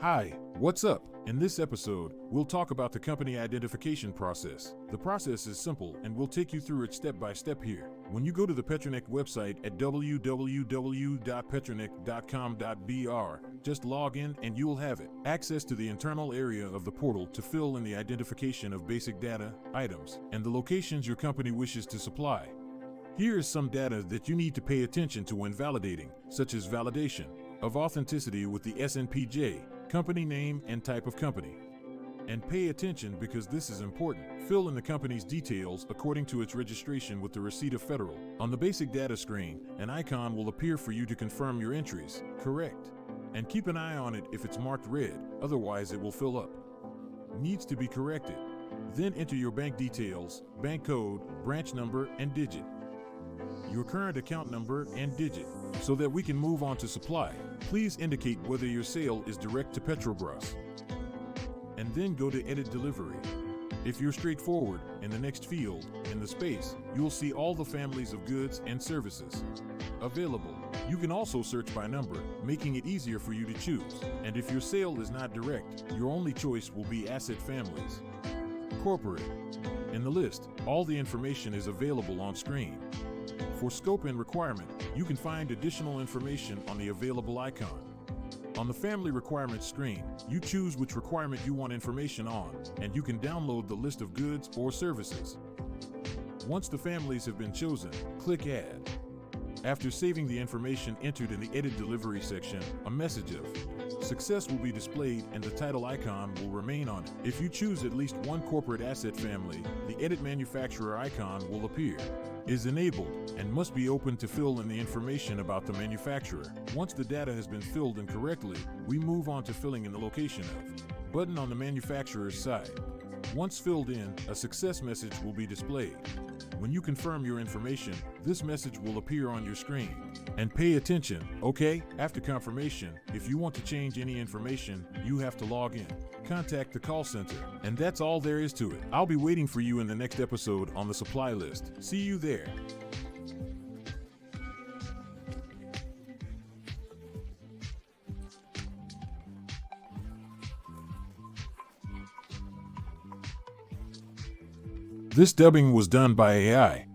Hi, what's up? In this episode, we'll talk about the company identification process. The process is simple and we'll take you through it step by step here. When you go to the Petronect website at www.petronect.com.br, just log in and you'll have it. Access to the internal area of the portal to fill in the identification of basic data, items, and the locations your company wishes to supply. Here is some data that you need to pay attention to when validating, such as validation of authenticity with the SNPJ, company name and type of company. And pay attention because this is important. Fill in the company's details according to its registration with the receipt of federal. On the basic data screen, an icon will appear for you to confirm your entries. Correct. And keep an eye on it if it's marked red, otherwise it will fill up. Needs to be corrected. Then enter your bank details, bank code, branch number, and digit. Your current account number and digit, so that we can move on to supply. Please indicate whether your sale is direct to Petrobras. And then go to Edit Delivery. If you're straightforward, in the next field, in the space, you'll see all the families of goods and services available. You can also search by number, making it easier for you to choose. And if your sale is not direct, your only choice will be asset families. Corporate. In the list, all the information is available on screen. For scope and requirement, you can find additional information on the available icon. On the family requirements screen, you choose which requirement you want information on, and you can download the list of goods or services. Once the families have been chosen, click Add. After saving the information entered in the Edit Delivery section, a message of success will be displayed and the title icon will remain on it. If you choose at least one corporate asset family, the Edit Manufacturer icon will appear. Is enabled and must be open to fill in the information about the manufacturer. Once the data has been filled in correctly, we move on to filling in the location of button on the manufacturer's side. Once filled in, a success message will be displayed. When you confirm your information, this message will appear on your screen. And pay attention, okay? After confirmation, if you want to change any information, you have to log in. Contact the call center. And that's all there is to it. I'll be waiting for you in the next episode on the supply list. See you there. This dubbing was done by AI.